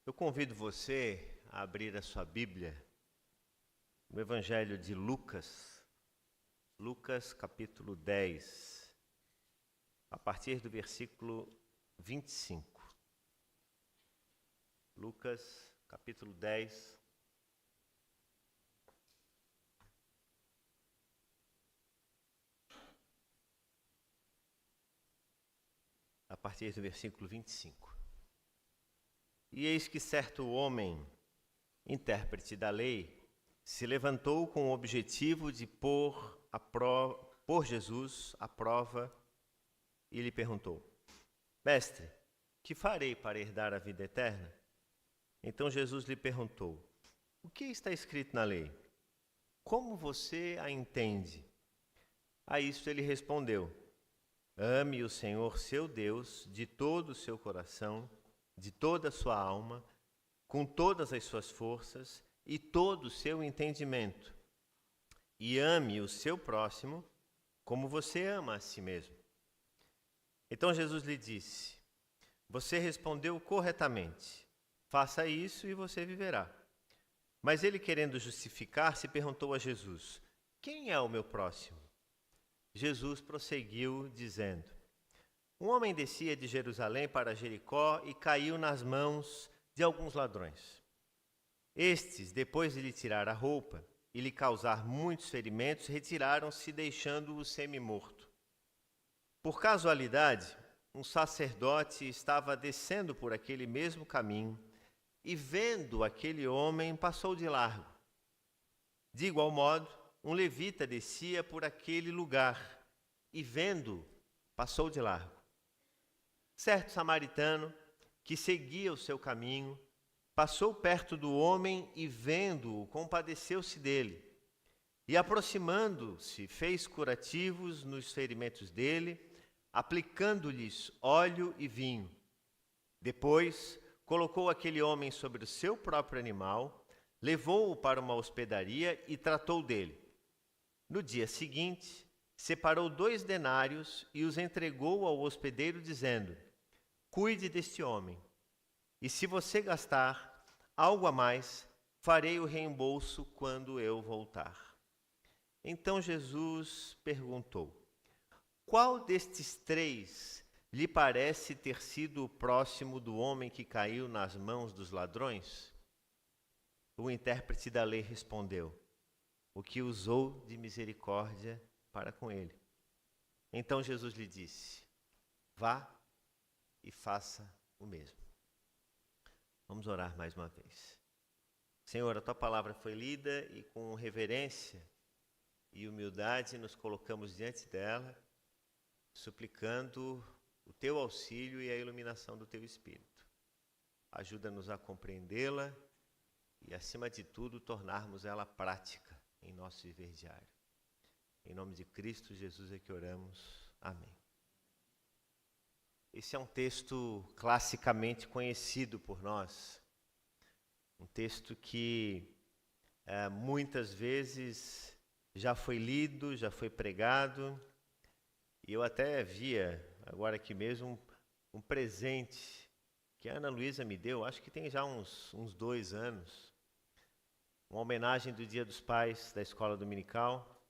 Eu convido você a abrir a sua Bíblia no Evangelho de Lucas, Lucas capítulo 10, a partir do versículo 25. Lucas capítulo 10, a partir do versículo 25. E eis que certo homem, intérprete da lei, se levantou com o objetivo de pôr Jesus à prova e lhe perguntou: Mestre, que farei para herdar a vida eterna? Então Jesus lhe perguntou: O que está escrito na lei? Como você a entende? A isto ele respondeu: Ame o Senhor seu Deus de todo o seu coração, de toda a sua alma, com todas as suas forças e todo o seu entendimento. E ame o seu próximo como você ama a si mesmo. Então Jesus lhe disse: Você respondeu corretamente. Faça isso e você viverá. Mas ele, querendo justificar-se, perguntou a Jesus: Quem é o meu próximo? Jesus prosseguiu, dizendo: Um homem descia de Jerusalém para Jericó e caiu nas mãos de alguns ladrões. Estes, depois de lhe tirar a roupa e lhe causar muitos ferimentos, retiraram-se, deixando-o semi-morto. Por casualidade, um sacerdote estava descendo por aquele mesmo caminho e, vendo aquele homem, passou de largo. De igual modo, um levita descia por aquele lugar e, vendo, passou de largo. Certo samaritano, que seguia o seu caminho, passou perto do homem e, vendo-o, compadeceu-se dele. E, aproximando-se, fez curativos nos ferimentos dele, aplicando-lhes óleo e vinho. Depois, colocou aquele homem sobre o seu próprio animal, levou-o para uma hospedaria e tratou dele. No dia seguinte, separou 2 denários e os entregou ao hospedeiro, dizendo: Cuide deste homem, e se você gastar algo a mais, farei o reembolso quando eu voltar. Então Jesus perguntou: Qual destes 3 lhe parece ter sido o próximo do homem que caiu nas mãos dos ladrões? O intérprete da lei respondeu: O que usou de misericórdia para com ele. Então Jesus lhe disse: Vá e faça o mesmo. Vamos orar mais uma vez. Senhor, a tua palavra foi lida e com reverência e humildade nos colocamos diante dela, suplicando o teu auxílio e a iluminação do teu Espírito. Ajuda-nos a compreendê-la e, acima de tudo, tornarmos ela prática em nosso viver diário. Em nome de Cristo Jesus é que oramos. Amém. Esse é um texto classicamente conhecido por nós. Um texto que muitas vezes já foi lido, já foi pregado. E eu até via, agora aqui mesmo, um presente que a Ana Luísa me deu, acho que tem já uns 2 anos. Uma homenagem do Dia dos Pais da Escola Dominical,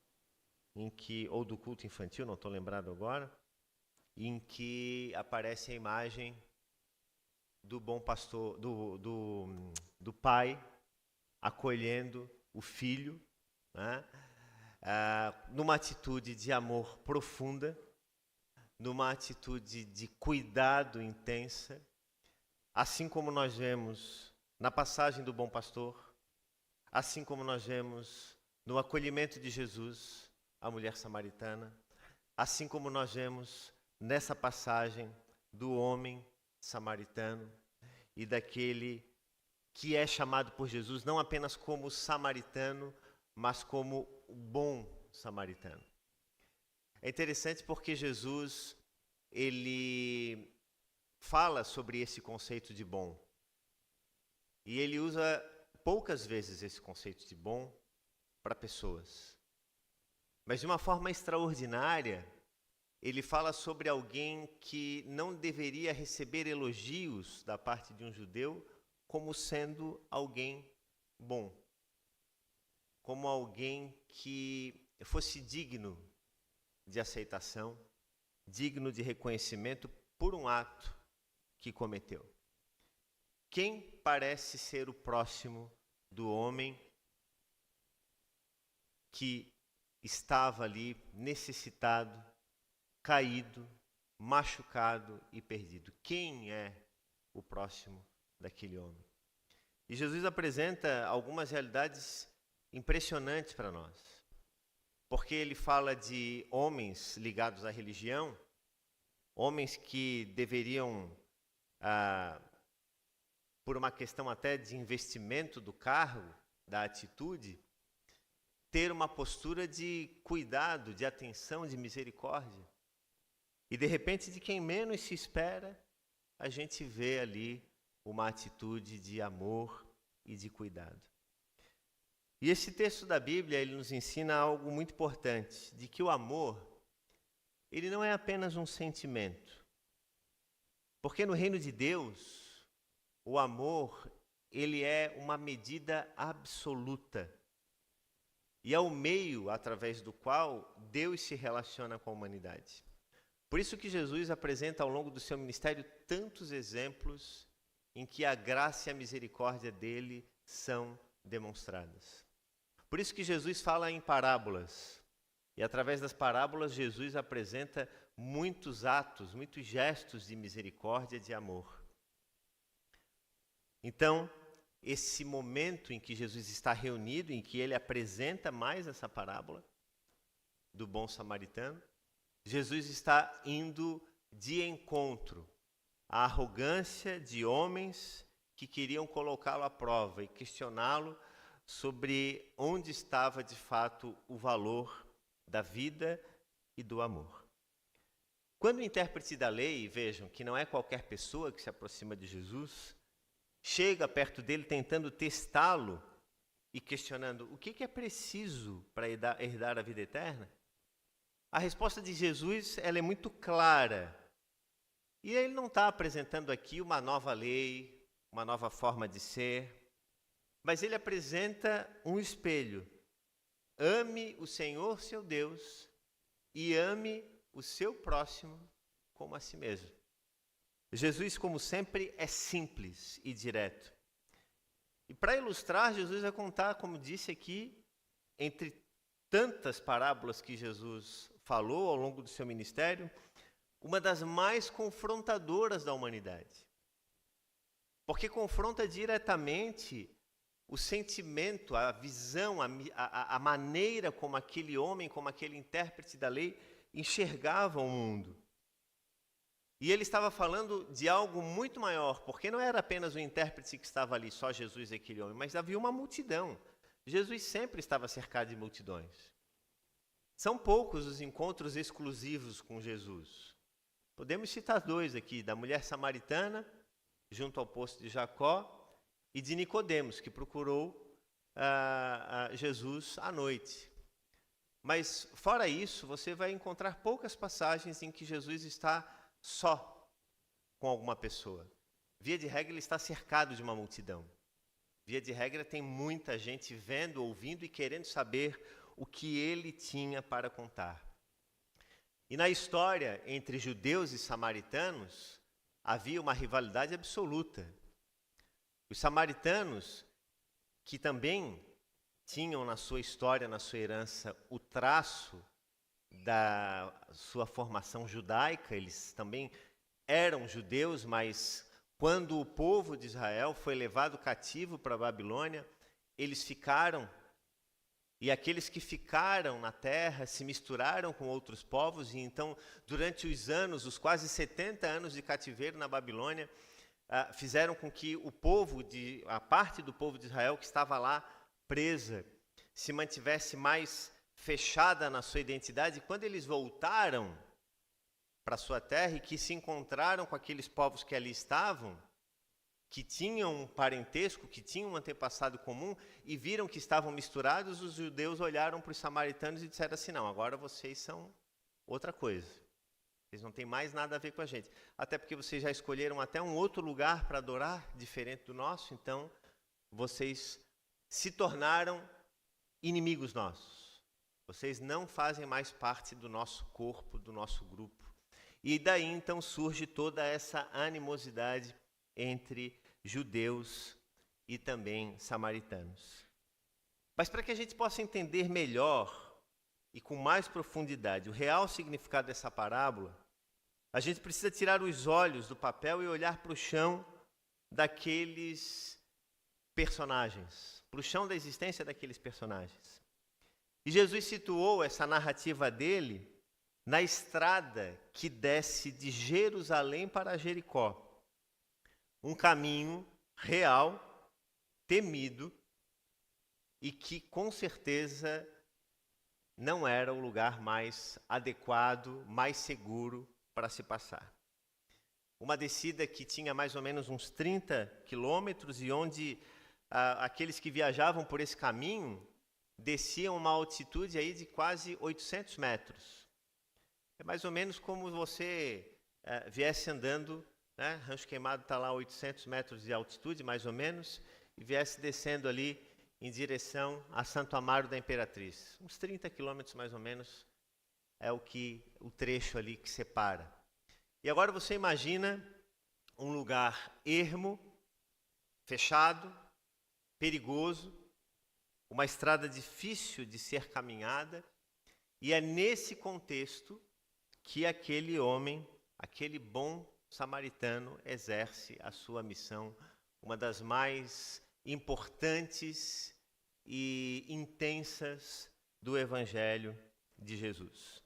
ou do culto infantil, não estou lembrado agora, em que aparece a imagem do bom pastor, do pai acolhendo o filho, né? Numa atitude de amor profunda, numa atitude de cuidado intensa, assim como nós vemos na passagem do bom pastor, assim como nós vemos no acolhimento de Jesus, a mulher samaritana, assim como nós vemos nessa passagem do homem samaritano e daquele que é chamado por Jesus não apenas como samaritano, mas como o bom samaritano. É interessante porque Jesus, ele fala sobre esse conceito de bom. E ele usa poucas vezes esse conceito de bom para pessoas. Mas de uma forma extraordinária, ele fala sobre alguém que não deveria receber elogios da parte de um judeu como sendo alguém bom, como alguém que fosse digno de aceitação, digno de reconhecimento por um ato que cometeu. Quem parece ser o próximo do homem que estava ali necessitado, caído, machucado e perdido? Quem é o próximo daquele homem? E Jesus apresenta algumas realidades impressionantes para nós, porque ele fala de homens ligados à religião, homens que deveriam, por uma questão até de investimento do cargo, da atitude, ter uma postura de cuidado, de atenção, de misericórdia. E de repente, de quem menos se espera, a gente vê ali uma atitude de amor e de cuidado. E esse texto da Bíblia, ele nos ensina algo muito importante, de que o amor, ele não é apenas um sentimento. Porque no reino de Deus, o amor, ele é uma medida absoluta. E é o meio através do qual Deus se relaciona com a humanidade. Por isso que Jesus apresenta ao longo do seu ministério tantos exemplos em que a graça e a misericórdia dele são demonstradas. Por isso que Jesus fala em parábolas. E através das parábolas, Jesus apresenta muitos atos, muitos gestos de misericórdia, de amor. Então, esse momento em que Jesus está reunido, em que ele apresenta mais essa parábola do bom samaritano, Jesus está indo de encontro à arrogância de homens que queriam colocá-lo à prova e questioná-lo sobre onde estava de fato o valor da vida e do amor. Quando o intérprete da lei, vejam que não é qualquer pessoa que se aproxima de Jesus, chega perto dele tentando testá-lo e questionando o que é preciso para herdar a vida eterna, a resposta de Jesus ela é muito clara. E ele não está apresentando aqui uma nova lei, uma nova forma de ser, mas ele apresenta um espelho. Ame o Senhor, seu Deus, e ame o seu próximo como a si mesmo. Jesus, como sempre, é simples e direto. E para ilustrar, Jesus vai contar, como disse aqui, entre tantas parábolas que Jesus falou ao longo do seu ministério, uma das mais confrontadoras da humanidade. Porque confronta diretamente o sentimento, a visão, a maneira como aquele homem, como aquele intérprete da lei enxergava o mundo. E ele estava falando de algo muito maior, porque não era apenas o intérprete que estava ali, só Jesus e aquele homem, mas havia uma multidão. Jesus sempre estava cercado de multidões. São poucos os encontros exclusivos com Jesus. Podemos citar dois aqui, da mulher samaritana, junto ao poço de Jacó, e de Nicodemos, que procurou Jesus à noite. Mas, fora isso, você vai encontrar poucas passagens em que Jesus está só com alguma pessoa. Via de regra, ele está cercado de uma multidão. Via de regra, tem muita gente vendo, ouvindo e querendo saber o que ele tinha para contar. E na história entre judeus e samaritanos, havia uma rivalidade absoluta. Os samaritanos, que também tinham na sua história, na sua herança, o traço da sua formação judaica, eles também eram judeus, mas quando o povo de Israel foi levado cativo para a Babilônia, eles ficaram, e aqueles que ficaram na terra se misturaram com outros povos, e então, durante os anos, os quase 70 anos de cativeiro na Babilônia, fizeram com que a parte do povo de Israel que estava lá presa, se mantivesse mais fechada na sua identidade. E quando eles voltaram para a sua terra e que se encontraram com aqueles povos que ali estavam, que tinham um parentesco, que tinham um antepassado comum, e viram que estavam misturados, os judeus olharam para os samaritanos e disseram assim: não, agora vocês são outra coisa. Vocês não têm mais nada a ver com a gente. Até porque vocês já escolheram até um outro lugar para adorar, diferente do nosso, então vocês se tornaram inimigos nossos. Vocês não fazem mais parte do nosso corpo, do nosso grupo. E daí então surge toda essa animosidade entre judeus e também samaritanos. Mas para que a gente possa entender melhor e com mais profundidade o real significado dessa parábola, a gente precisa tirar os olhos do papel e olhar para o chão daqueles personagens, para o chão da existência daqueles personagens. E Jesus situou essa narrativa dele na estrada que desce de Jerusalém para Jericó. Um caminho real, temido, e que com certeza não era o lugar mais adequado, mais seguro para se passar. Uma descida que tinha mais ou menos uns 30 quilômetros e onde aqueles que viajavam por esse caminho desciam uma altitude aí de quase 800 metros. É mais ou menos como você viesse andando, né? Rancho Queimado está lá a 800 metros de altitude, mais ou menos, e viesse descendo ali em direção a Santo Amaro da Imperatriz. Uns 30 quilômetros mais ou menos é o trecho ali que separa. E agora você imagina um lugar ermo, fechado, perigoso, uma estrada difícil de ser caminhada, e é nesse contexto que aquele homem, aquele bom samaritano, exerce a sua missão, uma das mais importantes e intensas do Evangelho de Jesus.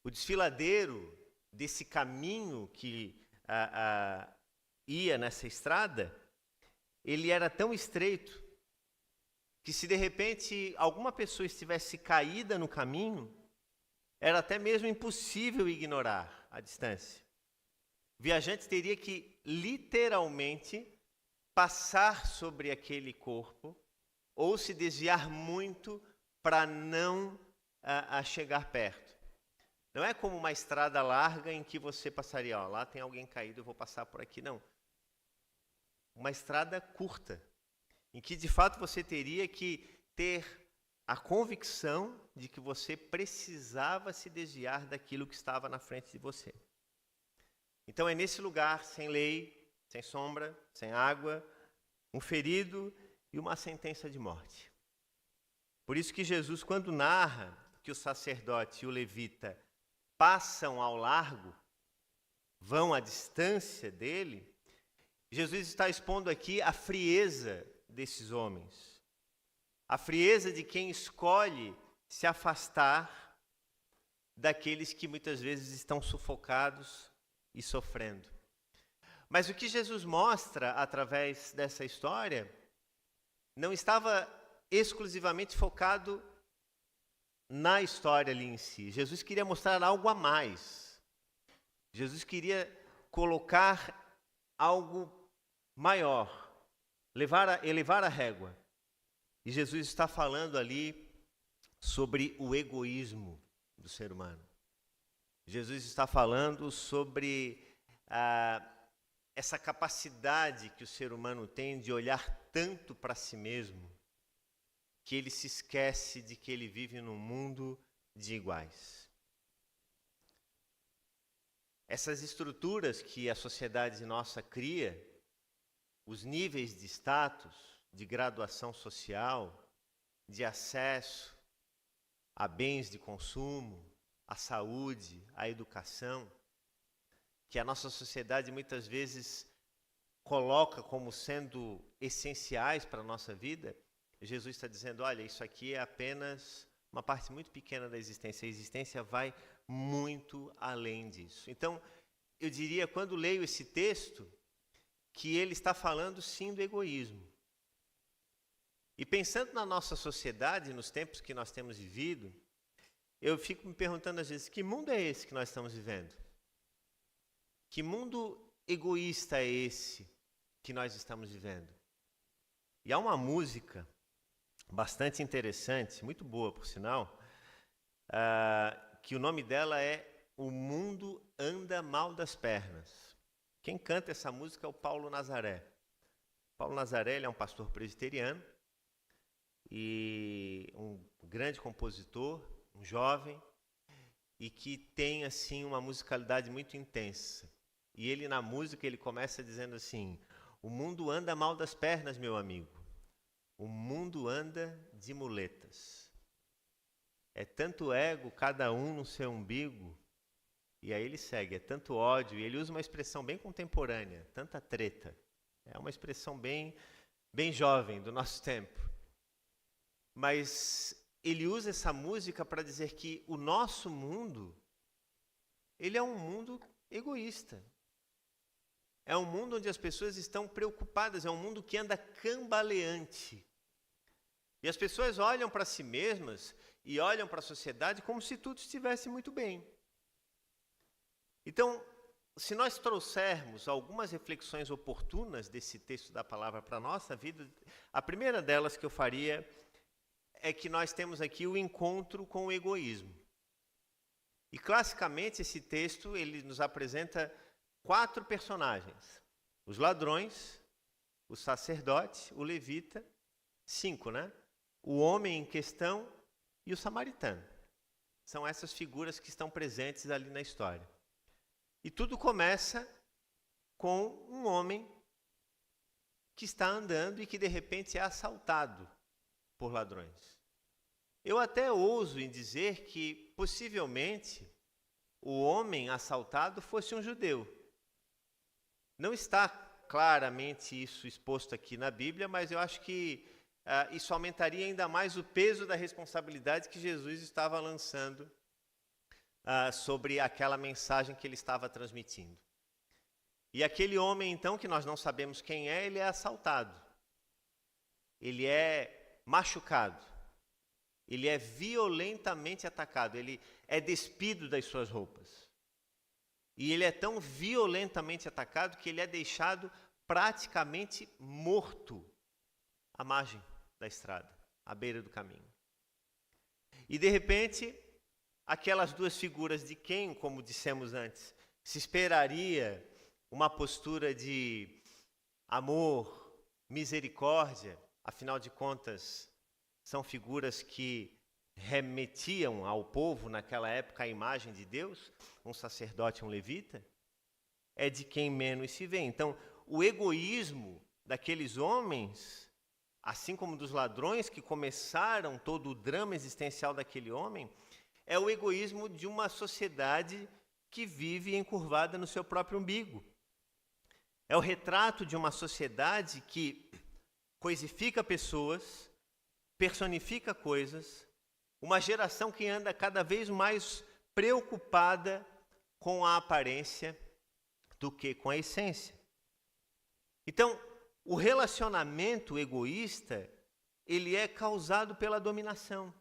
O desfiladeiro desse caminho que ia nessa estrada, ele era tão estreito que se de repente alguma pessoa estivesse caída no caminho, era até mesmo impossível ignorar a distância. O viajante teria que literalmente passar sobre aquele corpo ou se desviar muito para não chegar perto. Não é como uma estrada larga em que você passaria, ó, lá tem alguém caído, eu vou passar por aqui. Não. Uma estrada curta, em que de fato você teria que ter a convicção de que você precisava se desviar daquilo que estava na frente de você. Então é nesse lugar, sem lei, sem sombra, sem água, um ferido e uma sentença de morte. Por isso que Jesus, quando narra que o sacerdote e o levita passam ao largo, vão à distância dele, Jesus está expondo aqui a frieza desses homens, a frieza de quem escolhe se afastar daqueles que muitas vezes estão sufocados e sofrendo. Mas o que Jesus mostra através dessa história não estava exclusivamente focado na história ali em si. Jesus queria mostrar algo a mais. Jesus queria colocar algo maior, elevar a régua. E Jesus está falando ali sobre o egoísmo do ser humano. Jesus está falando sobre essa capacidade que o ser humano tem de olhar tanto para si mesmo, que ele se esquece de que ele vive num mundo de iguais. Essas estruturas que a sociedade nossa cria, os níveis de status, de graduação social, de acesso a bens de consumo, à saúde, à educação, que a nossa sociedade muitas vezes coloca como sendo essenciais para a nossa vida, Jesus está dizendo, olha, isso aqui é apenas uma parte muito pequena da existência. A existência vai muito além disso. Então, eu diria, quando leio esse texto, que ele está falando sim do egoísmo. E pensando na nossa sociedade, nos tempos que nós temos vivido, eu fico me perguntando às vezes, que mundo é esse que nós estamos vivendo? Que mundo egoísta é esse que nós estamos vivendo? E há uma música bastante interessante, muito boa por sinal, que o nome dela é O mundo anda mal das pernas. Quem canta essa música é o Paulo Nazaré. Paulo Nazaré, ele é um pastor presbiteriano e um grande compositor, um jovem, e que tem assim uma musicalidade muito intensa. E ele na música ele começa dizendo assim: o mundo anda mal das pernas, meu amigo. O mundo anda de muletas. É tanto ego, cada um no seu umbigo. E aí ele segue, é tanto ódio, e ele usa uma expressão bem contemporânea, tanta treta. É uma expressão bem jovem do nosso tempo. Mas ele usa essa música para dizer que o nosso mundo, ele é um mundo egoísta. É um mundo onde as pessoas estão preocupadas, é um mundo que anda cambaleante. E as pessoas olham para si mesmas e olham para a sociedade como se tudo estivesse muito bem. Então, se nós trouxermos algumas reflexões oportunas desse texto da palavra para a nossa vida, a primeira delas que eu faria é que nós temos aqui o encontro com o egoísmo. E classicamente esse texto ele nos apresenta 4 personagens: os ladrões, o sacerdote, o levita, 5, né? O homem em questão e o samaritano. São essas figuras que estão presentes ali na história. E tudo começa com um homem que está andando e que de repente é assaltado por ladrões. Eu até ouso em dizer que possivelmente o homem assaltado fosse um judeu. Não está claramente isso exposto aqui na Bíblia, mas eu acho que isso aumentaria ainda mais o peso da responsabilidade que Jesus estava lançando sobre aquela mensagem que ele estava transmitindo. E aquele homem, então, que nós não sabemos quem é, ele é assaltado. Ele é machucado. Ele é violentamente atacado. Ele é despido das suas roupas. E ele é tão violentamente atacado que ele é deixado praticamente morto à margem da estrada, à beira do caminho. E, de repente, aquelas 2 figuras de quem, como dissemos antes, se esperaria uma postura de amor, misericórdia, afinal de contas, são figuras que remetiam ao povo naquela época a imagem de Deus, um sacerdote e um levita, é de quem menos se vê. Então, o egoísmo daqueles homens, assim como dos ladrões que começaram todo o drama existencial daquele homem, é o egoísmo de uma sociedade que vive encurvada no seu próprio umbigo. É o retrato de uma sociedade que coisifica pessoas, personifica coisas, uma geração que anda cada vez mais preocupada com a aparência do que com a essência. Então, o relacionamento egoísta, ele é causado pela dominação.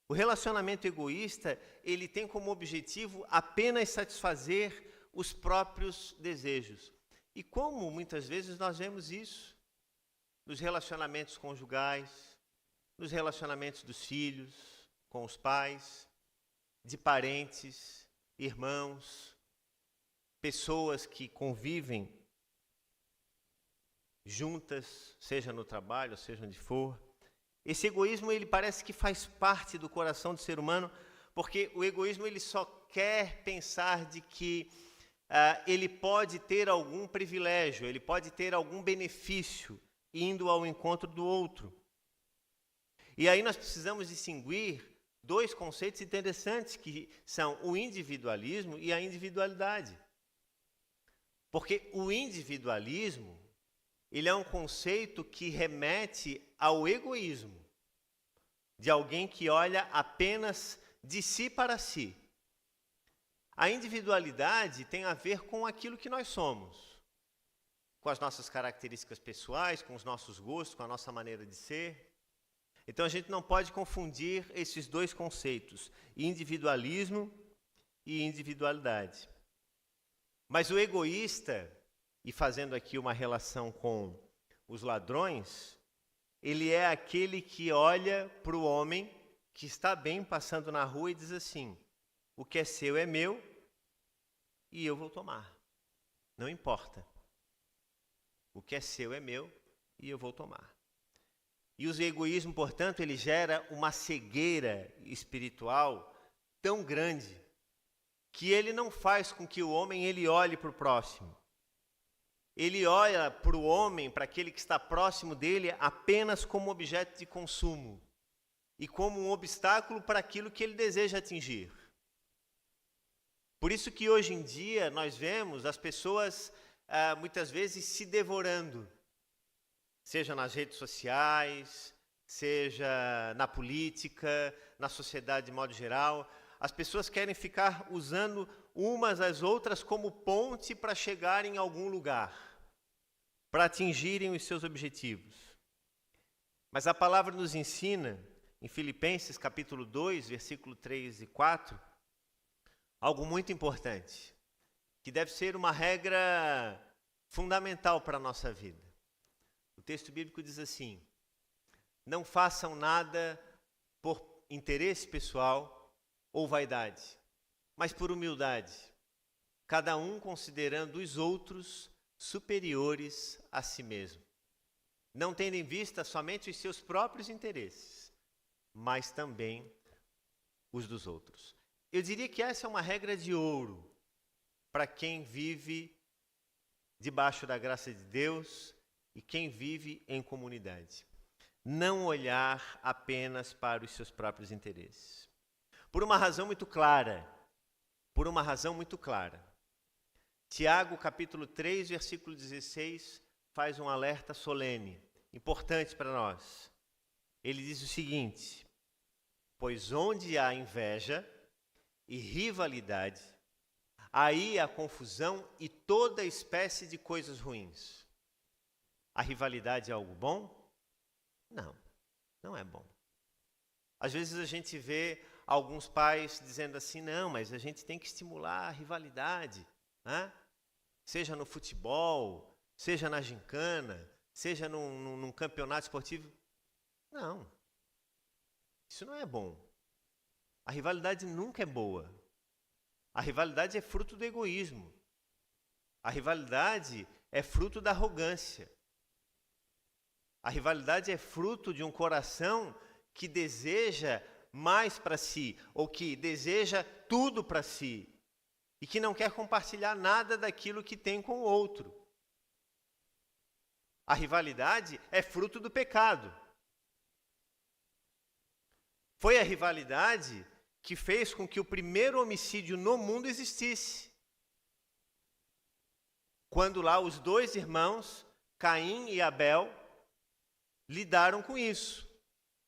O relacionamento egoísta, ele tem como objetivo apenas satisfazer os próprios desejos. E como muitas vezes nós vemos isso nos relacionamentos conjugais, nos relacionamentos dos filhos com os pais, de parentes, irmãos, pessoas que convivem juntas, seja no trabalho, seja onde for. Esse egoísmo, ele parece que faz parte do coração do ser humano, porque o egoísmo ele só quer pensar de que ele pode ter algum privilégio, ele pode ter algum benefício indo ao encontro do outro. E aí nós precisamos distinguir 2 conceitos interessantes, que são o individualismo e a individualidade. Porque o individualismo, ele é um conceito que remete ao egoísmo, de alguém que olha apenas de si para si. A individualidade tem a ver com aquilo que nós somos, com as nossas características pessoais, com os nossos gostos, com a nossa maneira de ser. Então a gente não pode confundir esses 2 conceitos, individualismo e individualidade. Mas o egoísta, e fazendo aqui uma relação com os ladrões, ele é aquele que olha para o homem que está bem passando na rua e diz assim: o que é seu é meu e eu vou tomar. Não importa. O que é seu é meu e eu vou tomar. E o egoísmo, portanto, ele gera uma cegueira espiritual tão grande que ele não faz com que o homem ele olhe para o próximo. Ele olha para o homem, para aquele que está próximo dele, apenas como objeto de consumo e como um obstáculo para aquilo que ele deseja atingir. Por isso que hoje em dia nós vemos as pessoas muitas vezes se devorando, seja nas redes sociais, seja na política, na sociedade de modo geral. As pessoas querem ficar usando umas às outras como ponte para chegarem em algum lugar, para atingirem os seus objetivos. Mas a palavra nos ensina, em Filipenses capítulo 2, versículo 3 e 4, algo muito importante, que deve ser uma regra fundamental para a nossa vida. O texto bíblico diz assim: não façam nada por interesse pessoal ou vaidade, mas por humildade, cada um considerando os outros superiores a si mesmo, não tendo em vista somente os seus próprios interesses, mas também os dos outros. Eu diria que essa é uma regra de ouro para quem vive debaixo da graça de Deus e quem vive em comunidade. Não olhar apenas para os seus próprios interesses. Por uma razão muito clara. Tiago, capítulo 3, versículo 16, faz um alerta solene, importante para nós. Ele diz o seguinte: pois onde há inveja e rivalidade, aí há confusão e toda espécie de coisas ruins. A rivalidade é algo bom? Não, não é bom. Às vezes a gente vê alguns pais dizendo assim: não, mas a gente tem que estimular a rivalidade, né? Seja no futebol, seja na gincana, seja num campeonato esportivo. Não, isso não é bom. A rivalidade nunca é boa. A rivalidade é fruto do egoísmo. A rivalidade é fruto da arrogância. A rivalidade é fruto de um coração que deseja mais para si, ou que deseja tudo para si, e que não quer compartilhar nada daquilo que tem com o outro. A rivalidade é fruto do pecado. Foi a rivalidade que fez com que o primeiro homicídio no mundo existisse. Quando lá os dois irmãos, Caim e Abel, lidaram com isso.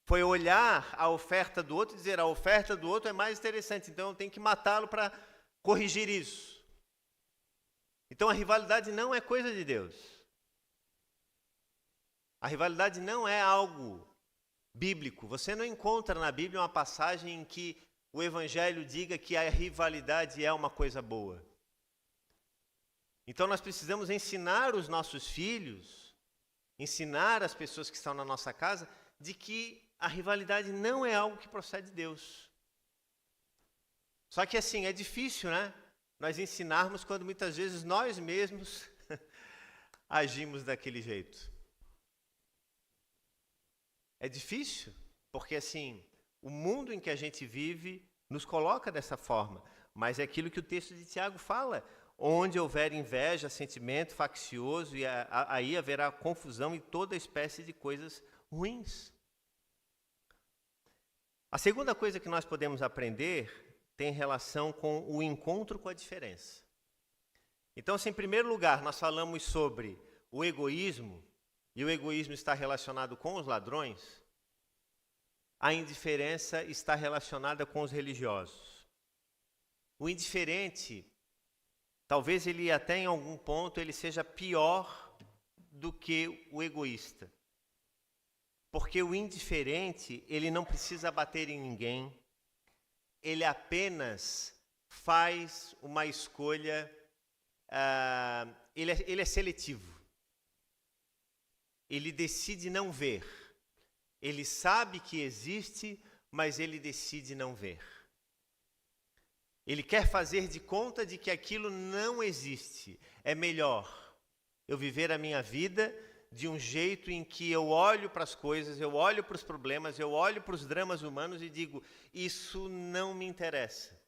Foi olhar a oferta do outro e dizer: a oferta do outro é mais interessante, então eu tenho que matá-lo para corrigir isso. Então a rivalidade não é coisa de Deus. A rivalidade não é algo bíblico. Você não encontra na Bíblia uma passagem em que o Evangelho diga que a rivalidade é uma coisa boa. Então nós precisamos ensinar os nossos filhos, ensinar as pessoas que estão na nossa casa, de que a rivalidade não é algo que procede de Deus. Só que assim, é difícil, né? Nós ensinarmos quando muitas vezes nós mesmos agimos daquele jeito. É difícil, porque assim, o mundo em que a gente vive nos coloca dessa forma. Mas é aquilo que o texto de Tiago fala: onde houver inveja, sentimento faccioso, e aí haverá confusão e toda espécie de coisas ruins. A segunda coisa que nós podemos aprender tem relação com o encontro com a diferença. Então, se em primeiro lugar nós falamos sobre o egoísmo, e o egoísmo está relacionado com os ladrões, a indiferença está relacionada com os religiosos. O indiferente, talvez ele até em algum ponto ele seja pior do que o egoísta. Porque o indiferente, ele não precisa bater em ninguém, ele apenas faz uma escolha, ele é seletivo. Ele decide não ver. Ele sabe que existe, mas ele decide não ver. Ele quer fazer de conta de que aquilo não existe. É melhor eu viver a minha vida de um jeito em que eu olho para as coisas, eu olho para os problemas, eu olho para os dramas humanos e digo, isso não me interessa.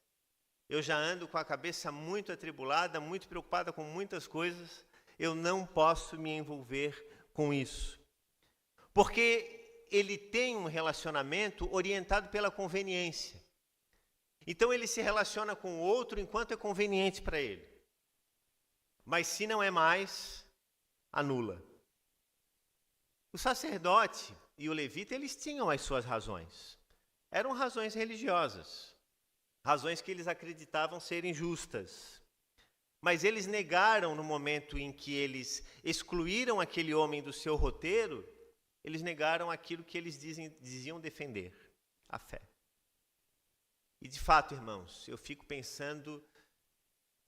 Eu já ando com a cabeça muito atribulada, muito preocupada com muitas coisas, eu não posso me envolver com isso. Porque ele tem um relacionamento orientado pela conveniência. Então ele se relaciona com o outro enquanto é conveniente para ele. Mas se não é mais, anula. O sacerdote e o levita, eles tinham as suas razões. Eram razões religiosas. Razões que eles acreditavam serem justas. Mas eles negaram no momento em que eles excluíram aquele homem do seu roteiro, eles negaram aquilo que eles diziam defender, a fé. E de fato, irmãos, eu fico pensando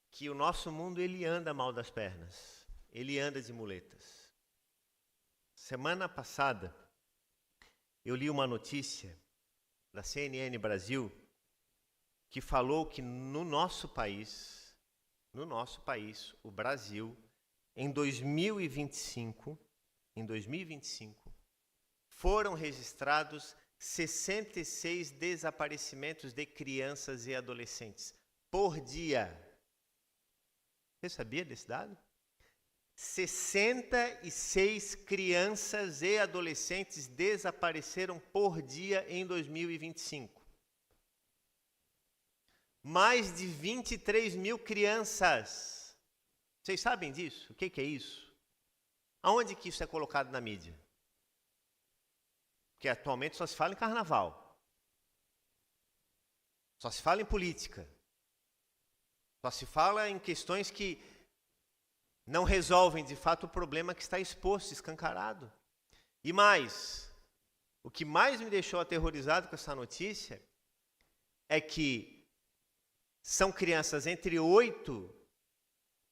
que o nosso mundo ele anda mal das pernas, ele anda de muletas. Semana passada, eu li uma notícia da CNN Brasil que falou que no nosso país, o Brasil, em 2025, foram registrados 66 desaparecimentos de crianças e adolescentes por dia. Você sabia desse dado? 66 crianças e adolescentes desapareceram por dia em 2025. Mais de 23 mil crianças. Vocês sabem disso? O que é isso? Aonde que isso é colocado na mídia? Porque atualmente só se fala em carnaval. Só se fala em política. Só se fala em questões que não resolvem de fato o problema que está exposto, escancarado. E mais, o que mais me deixou aterrorizado com essa notícia é que são crianças entre 8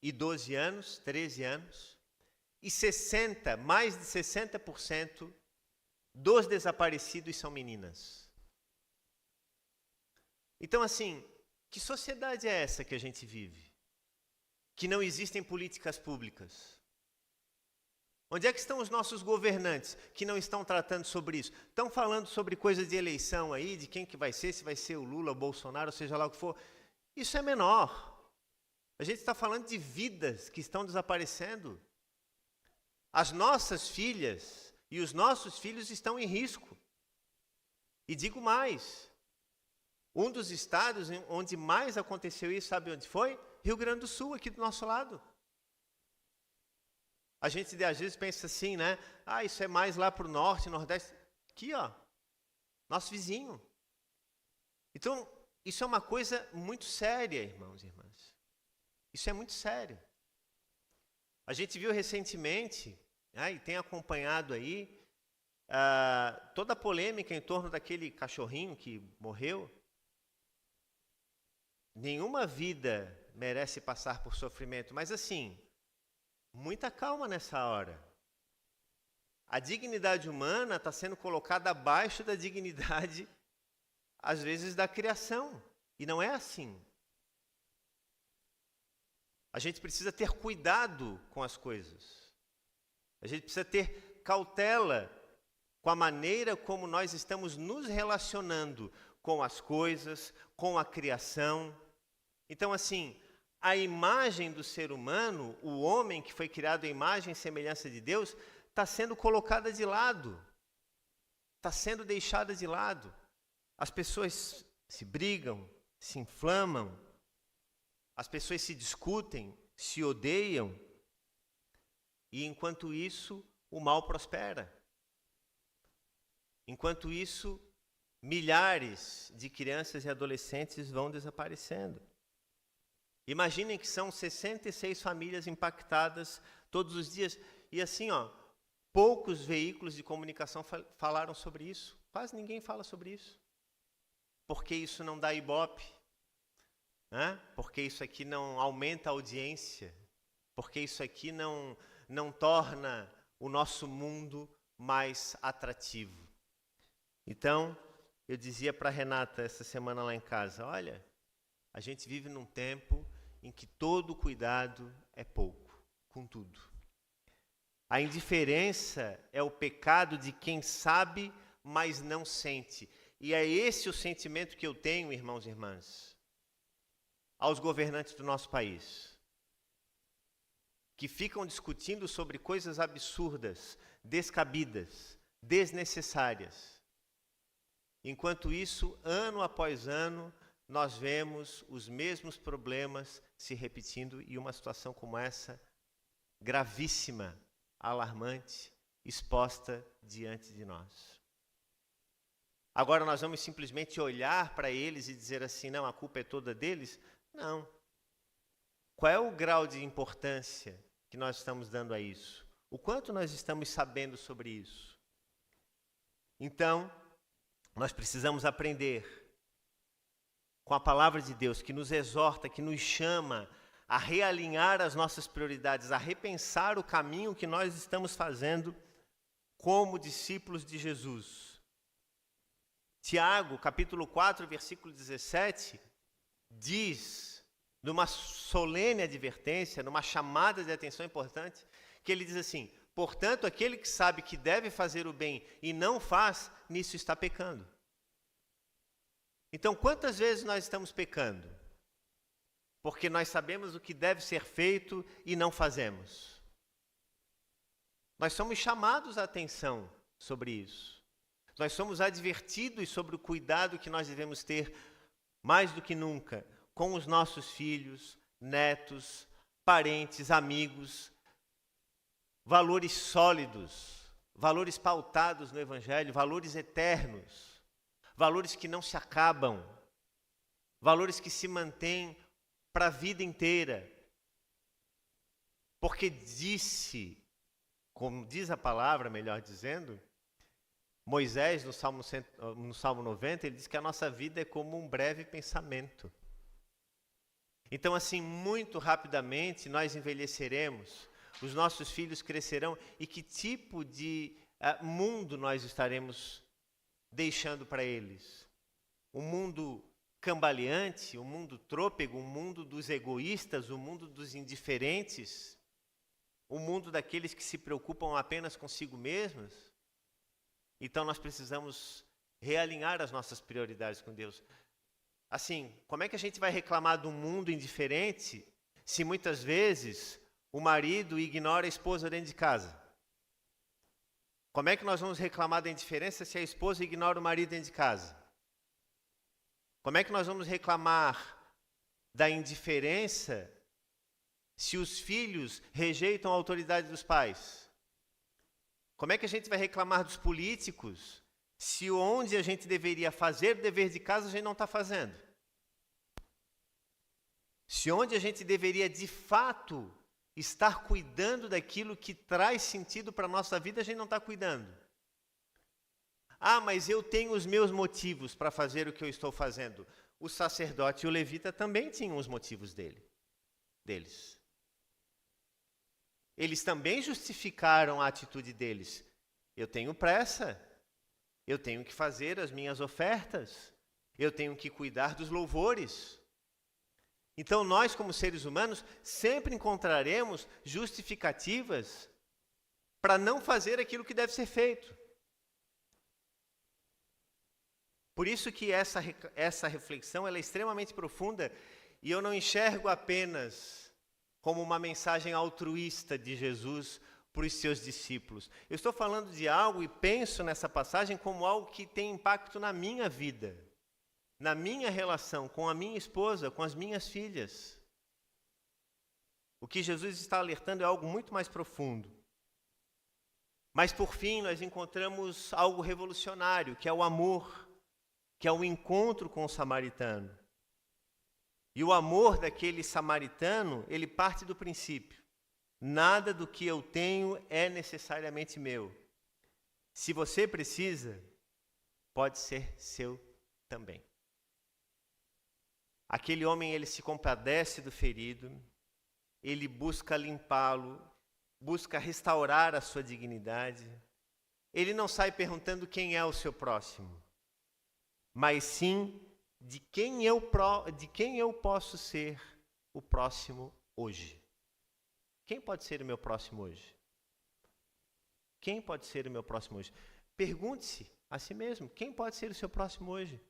e 12 anos, 13 anos, e mais de 60% dos desaparecidos são meninas. Então, assim, que sociedade é essa que a gente vive? Que não existem políticas públicas. Onde é que estão os nossos governantes que não estão tratando sobre isso? Estão falando sobre coisa de eleição aí, de quem que vai ser, se vai ser o Lula, o Bolsonaro, ou seja lá o que for. Isso é menor. A gente está falando de vidas que estão desaparecendo. As nossas filhas e os nossos filhos estão em risco. E digo mais, um dos estados onde mais aconteceu isso, sabe onde foi? Rio Grande do Sul, aqui do nosso lado. A gente às vezes pensa assim, né? Ah, isso é mais lá para o norte, nordeste. Aqui, ó, nosso vizinho. Então, isso é uma coisa muito séria, irmãos e irmãs. Isso é muito sério. A gente viu recentemente, e tem acompanhado aí, toda a polêmica em torno daquele cachorrinho que morreu. Nenhuma vida merece passar por sofrimento, mas assim, muita calma nessa hora. A dignidade humana está sendo colocada abaixo da dignidade, às vezes, da criação. E não é assim. A gente precisa ter cuidado com as coisas. A gente precisa ter cautela com a maneira como nós estamos nos relacionando com as coisas, com a criação. Então, assim, a imagem do ser humano, o homem que foi criado à imagem e semelhança de Deus, está sendo colocada de lado. Está sendo deixada de lado. As pessoas se brigam, se inflamam, as pessoas se discutem, se odeiam, e enquanto isso, o mal prospera. Enquanto isso, milhares de crianças e adolescentes vão desaparecendo. Imaginem que são 66 famílias impactadas todos os dias, e assim, poucos veículos de comunicação falaram sobre isso. Quase ninguém fala sobre isso. Porque isso não dá ibope, né? Porque isso aqui não aumenta a audiência, porque isso aqui não torna o nosso mundo mais atrativo. Então, eu dizia para a Renata essa semana lá em casa, olha, A gente vive num tempo em que todo cuidado é pouco, com tudo. A indiferença é o pecado de quem sabe, mas não sente. E é esse o sentimento que eu tenho, irmãos e irmãs, aos governantes do nosso país, que ficam discutindo sobre coisas absurdas, descabidas, desnecessárias. Enquanto isso, ano após ano, nós vemos os mesmos problemas se repetindo e uma situação como essa, gravíssima, alarmante, exposta diante de nós. Agora nós vamos simplesmente olhar para eles e dizer assim, não, a culpa é toda deles? Não. Qual é o grau de importância que nós estamos dando a isso? O quanto nós estamos sabendo sobre isso? Então, nós precisamos aprender com a palavra de Deus, que nos exorta, que nos chama a realinhar as nossas prioridades, a repensar o caminho que nós estamos fazendo como discípulos de Jesus. Tiago, capítulo 4, versículo 17, diz, numa solene advertência, numa chamada de atenção importante, que ele diz assim, portanto, aquele que sabe que deve fazer o bem e não faz, nisso está pecando. Então, quantas vezes nós estamos pecando? Porque nós sabemos o que deve ser feito e não fazemos. Nós somos chamados a atenção sobre isso. Nós somos advertidos sobre o cuidado que nós devemos ter, mais do que nunca, com os nossos filhos, netos, parentes, amigos. Valores sólidos, valores pautados no Evangelho, valores eternos. Valores que não se acabam, valores que se mantêm para a vida inteira. Porque disse, como diz a palavra, melhor dizendo, Moisés, no Salmo 90, ele diz que a nossa vida é como um breve pensamento. Então, assim, muito rapidamente nós envelheceremos, os nossos filhos crescerão, e que tipo de mundo nós estaremos deixando para eles? Um mundo cambaleante, um mundo trôpego, um mundo dos egoístas, um mundo dos indiferentes, um mundo daqueles que se preocupam apenas consigo mesmos? Então nós precisamos realinhar as nossas prioridades com Deus. Assim, como é que a gente vai reclamar de um mundo indiferente se muitas vezes o marido ignora a esposa dentro de casa? Como é que nós vamos reclamar da indiferença se a esposa ignora o marido dentro de casa? Como é que nós vamos reclamar da indiferença se os filhos rejeitam a autoridade dos pais? Como é que a gente vai reclamar dos políticos se onde a gente deveria fazer o dever de casa a gente não está fazendo? Se onde a gente deveria de fato estar cuidando daquilo que traz sentido para a nossa vida, a gente não está cuidando. Ah, mas eu tenho os meus motivos para fazer o que eu estou fazendo. O sacerdote e o levita também tinham os motivos deles. Eles também justificaram a atitude deles. Eu tenho pressa, eu tenho que fazer as minhas ofertas, eu tenho que cuidar dos louvores. Então, nós, como seres humanos, sempre encontraremos justificativas para não fazer aquilo que deve ser feito. Por isso que essa reflexão ela é extremamente profunda e eu não enxergo apenas como uma mensagem altruísta de Jesus para os seus discípulos. Eu estou falando de algo e penso nessa passagem como algo que tem impacto na minha vida, na minha relação com a minha esposa, com as minhas filhas. O que Jesus está alertando é algo muito mais profundo. Mas, por fim, nós encontramos algo revolucionário, que é o amor, que é o encontro com o samaritano. E o amor daquele samaritano, ele parte do princípio: nada do que eu tenho é necessariamente meu. Se você precisa, pode ser seu também. Aquele homem, ele se compadece do ferido, ele busca limpá-lo, busca restaurar a sua dignidade. Ele não sai perguntando quem é o seu próximo, mas sim de quem eu posso ser o próximo hoje. Quem pode ser o meu próximo hoje? Quem pode ser o meu próximo hoje? Pergunte-se a si mesmo, quem pode ser o seu próximo hoje?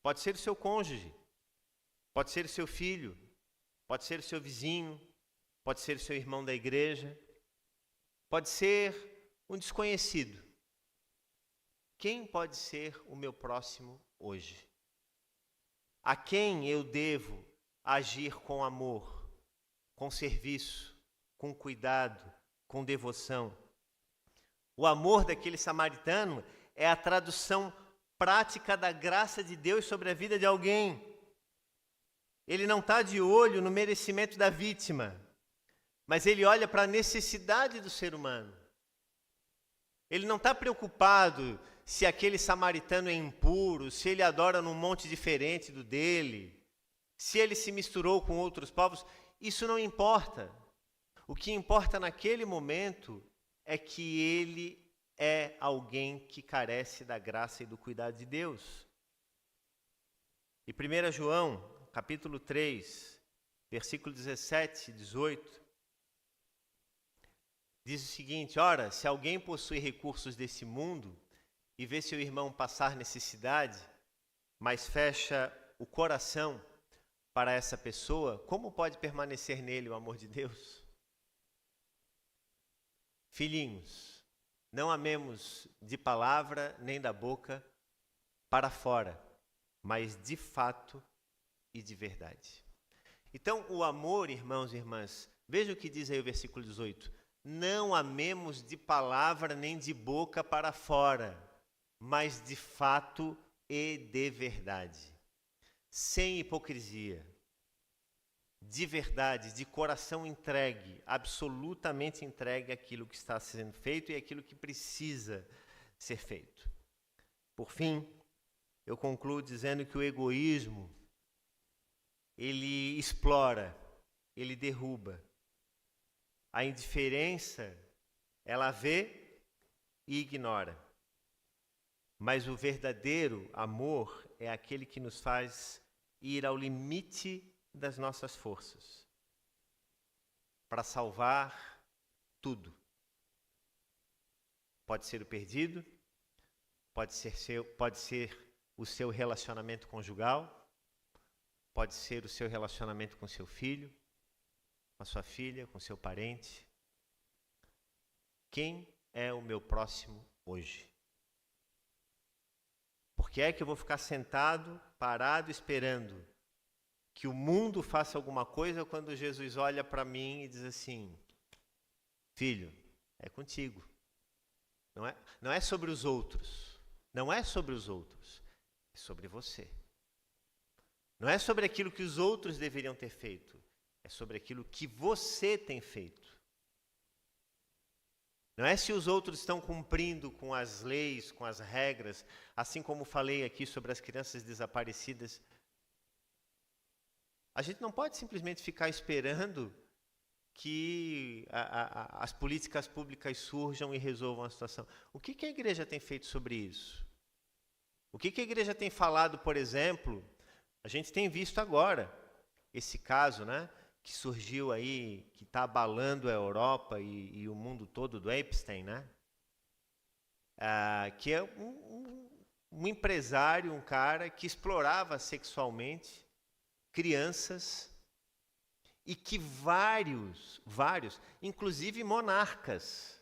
Pode ser o seu cônjuge, pode ser o seu filho, pode ser o seu vizinho, pode ser o seu irmão da igreja, pode ser um desconhecido. Quem pode ser o meu próximo hoje? A quem eu devo agir com amor, com serviço, com cuidado, com devoção? O amor daquele samaritano é a tradução prática da graça de Deus sobre a vida de alguém. Ele não está de olho no merecimento da vítima, mas ele olha para a necessidade do ser humano. Ele não está preocupado se aquele samaritano é impuro, se ele adora num monte diferente do dele, se ele se misturou com outros povos. Isso não importa. O que importa naquele momento é que ele é alguém que carece da graça e do cuidado de Deus. E 1 João, capítulo 3, versículo 17 e 18, diz o seguinte: ora, se alguém possui recursos desse mundo e vê seu irmão passar necessidade, mas fecha o coração para essa pessoa, como pode permanecer nele o amor de Deus? Filhinhos, não amemos de palavra nem da boca para fora, mas de fato e de verdade. Então, o amor, irmãos e irmãs, veja o que diz aí o versículo 18. Não amemos de palavra nem de boca para fora, mas de fato e de verdade. Sem hipocrisia. De verdade, de coração entregue, absolutamente entregue àquilo que está sendo feito e àquilo que precisa ser feito. Por fim, eu concluo dizendo que o egoísmo, ele explora, ele derruba. A indiferença, ela vê e ignora. Mas o verdadeiro amor é aquele que nos faz ir ao limite das nossas forças para salvar tudo. Pode ser o perdido, pode ser o seu relacionamento conjugal, pode ser o seu relacionamento com seu filho, com a sua filha, com seu parente. Quem é o meu próximo hoje? Por que é que eu vou ficar sentado, parado, esperando que o mundo faça alguma coisa quando Jesus olha para mim e diz assim: filho, é contigo. Não é sobre os outros. Não é sobre os outros. É sobre você. Não é sobre aquilo que os outros deveriam ter feito. É sobre aquilo que você tem feito. Não é se os outros estão cumprindo com as leis, com as regras, assim como falei aqui sobre as crianças desaparecidas. A gente não pode simplesmente ficar esperando que as políticas públicas surjam e resolvam a situação. O que a igreja tem feito sobre isso? O que a igreja tem falado, por exemplo? A gente tem visto agora esse caso, né, que surgiu aí, que está abalando a Europa e o mundo todo, do Epstein, né? Que é um empresário, um cara que explorava sexualmente crianças e que vários, inclusive monarcas,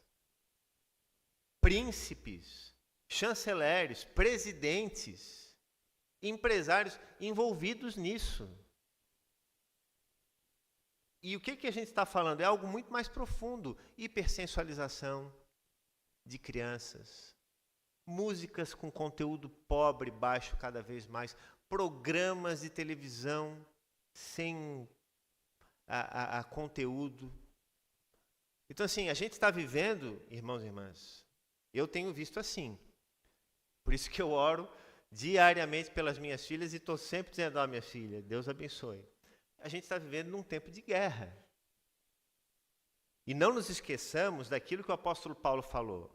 príncipes, chanceleres, presidentes, empresários envolvidos nisso. E o que a gente está falando? É algo muito mais profundo. Hipersensualização de crianças, músicas com conteúdo pobre, baixo cada vez mais, programas de televisão sem a conteúdo. Então, assim, a gente está vivendo, irmãos e irmãs, eu tenho visto assim. Por isso que eu oro diariamente pelas minhas filhas e estou sempre dizendo: ó, minha filha, Deus abençoe. A gente está vivendo num tempo de guerra. E não nos esqueçamos daquilo que o apóstolo Paulo falou.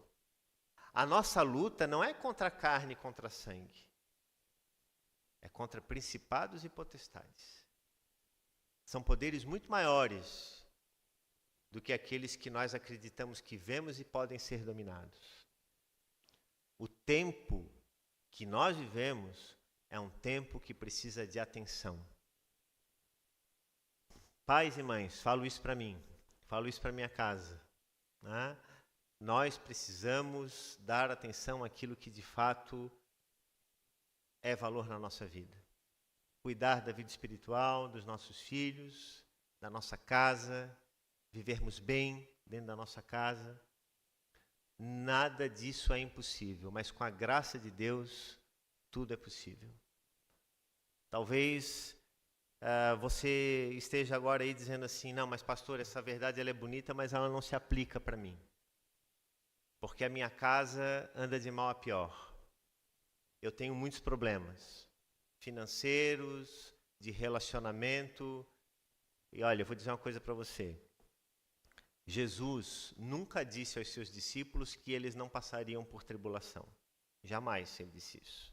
A nossa luta não é contra a carne e contra a sangue. é contra principados e potestades. São poderes muito maiores do que aqueles que nós acreditamos que vemos e podem ser dominados. O tempo que nós vivemos é um tempo que precisa de atenção. Pais e mães, falo isso para mim, falo isso para minha casa, né? Nós precisamos dar atenção àquilo que de fato é valor na nossa vida. Cuidar da vida espiritual dos nossos filhos, da nossa casa, vivermos bem dentro da nossa casa. Nada disso é impossível, mas com a graça de Deus, tudo é possível. Talvez você esteja agora aí dizendo assim, não, mas pastor, essa verdade ela é bonita, mas ela não se aplica para mim. Porque a minha casa anda de mal a pior. Eu tenho muitos problemas financeiros, de relacionamento. E olha, eu vou dizer uma coisa para você. Jesus nunca disse aos seus discípulos que eles não passariam por tribulação. Jamais ele disse isso.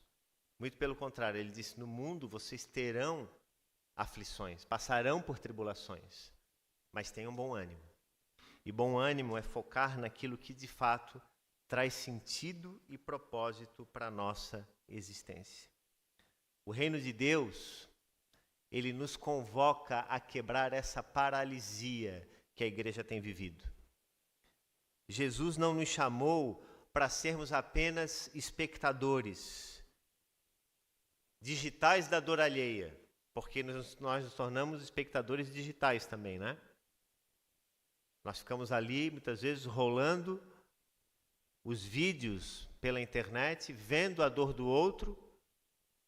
Muito pelo contrário, ele disse, no mundo vocês terão aflições, passarão por tribulações, mas tenham bom ânimo. E bom ânimo é focar naquilo que de fato traz sentido e propósito para a nossa existência. O reino de Deus, ele nos convoca a quebrar essa paralisia que a igreja tem vivido. Jesus não nos chamou para sermos apenas espectadores digitais da dor alheia, porque nós nos tornamos espectadores digitais também, né? Nós ficamos ali, muitas vezes, rolando os vídeos pela internet, vendo a dor do outro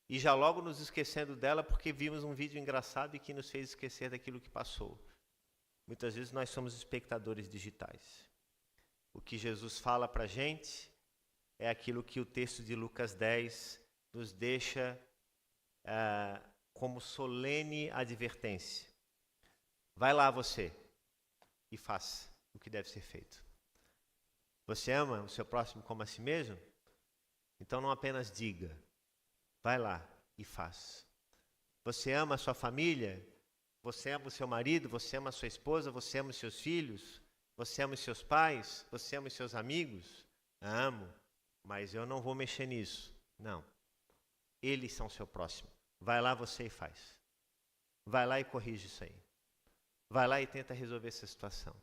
e já logo nos esquecendo dela porque vimos um vídeo engraçado e que nos fez esquecer daquilo que passou. Muitas vezes nós somos espectadores digitais. O que Jesus fala para a gente é aquilo que o texto de Lucas 10 nos deixa como solene advertência. Vai lá você e faça o que deve ser feito. Você ama o seu próximo como a si mesmo? Então não apenas diga, vai lá e faça. Você ama a sua família? Você ama o seu marido? Você ama a sua esposa? Você ama os seus filhos? Você ama os seus pais? Você ama os seus amigos? Amo, mas eu não vou mexer nisso. Não. Eles são seu próximo. Vai lá você e faz. Vai lá e corrige isso aí. Vai lá e tenta resolver essa situação.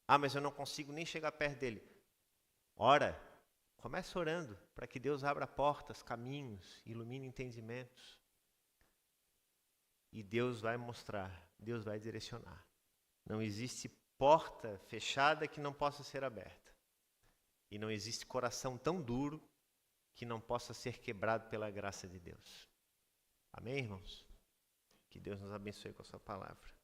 Ah, mas eu não consigo nem chegar perto dele. Ora, comece orando para que Deus abra portas, caminhos, ilumine entendimentos. E Deus vai mostrar, Deus vai direcionar. Não existe porta fechada que não possa ser aberta. E não existe coração tão duro que não possa ser quebrado pela graça de Deus. Amém, irmãos? Que Deus nos abençoe com a sua palavra.